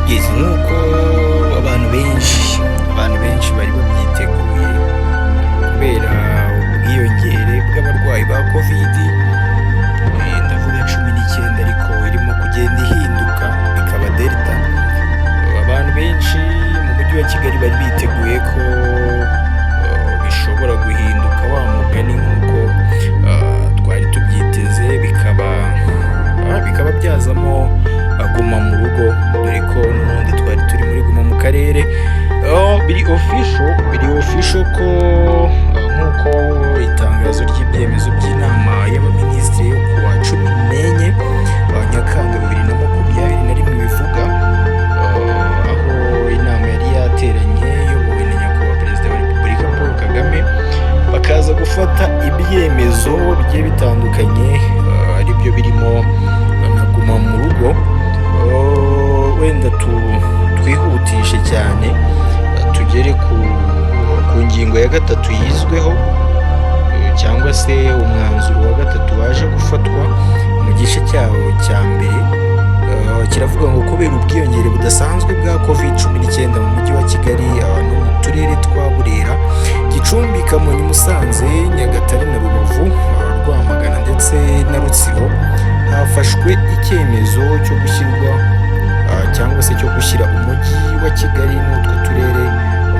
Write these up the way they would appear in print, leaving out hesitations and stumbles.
Yes, nk'uko abantu benshi bari babyiteguye kubera ubwiyongere bw'abarwayi ba covid, ndavuga 19 ariko irimo kugenda ihinduka ikaba delta. Abantu benshi mu mujyi wa Kigali bari biteguye ko bishobora guhinduka wa mugani nk'uko twari tubyiteze, bikaba byazamo guma mu rugo, dore ko n'ubundi twari turi muri guma mu karere. Biri official ko nk'uko itangazo ry'ibyemezo by'inama y'abaminisitiri yo kuwa 14 Nyakanga 2021 bivuga, aho inama yari yateranye iyobowe na nyakubahwa perezida wa repubulika Paul Kagame, bakaza gufata ibyemezo bigiye bitandukanye, aribyo birimo na guma mu rugo. Wenda twihutishe cyane tugere ku ngingo ya gatatu yizweho, cyangwa se umwanzuro wa gatatu waje gufatwa mu gice cyawo cya mbere. Kiravuga ngo kubera ubwiyongere budasanzwe bwa covid-19 mu mujyi wa Kigali no mu turere twa Burera, Gicumbi, Kamonyi, Musanze, Nyagatare na Rubavu, Rwamagana ndetse na Rutsiro, hafashwe icyemezo cyo gushyira umujyi wa Kigali n'utwo turere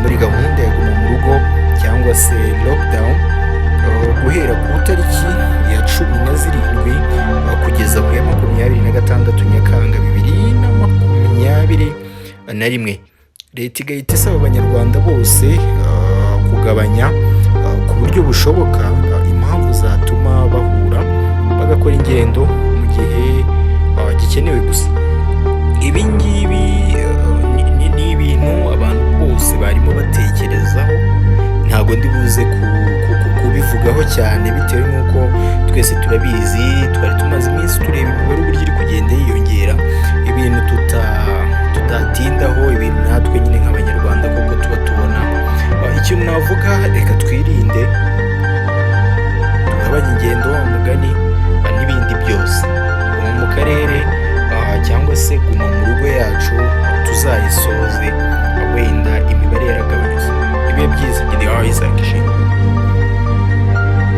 muri gahunda ya guma mu rugo cyangwa se lockdown, guhera ku itariki ya 17 kugeza ku ya 26 Nyakanga 2021. Leta igahita isaba abanyarwanda bose kugabanya ku buryo bushoboka impamvu zatuma bahura, bagakora ingendo mu gihe gikenewe gusa. Ibi ngibi ni ibintu abantu bose barimo batekerezaho, ntabwo ndi buze kubivugaho cyane bitewe n'uko twese turabizi, twari tumaze iminsi tureba imibare uburyo iri kugenda yiyongera, ibintu tutatindaho, ibintu natwe nyine nk'abanyarwanda koko tuba tubona. Ikintu navuga, reka twirinde, tugabanye ingendo, umugani n'ibindi byose. Guma mu karere cyangwa se guma mu rugo yacu tuzayisoze wenda imibare yaragabanutse. Ibihe byiza, Isaac Ishimwe.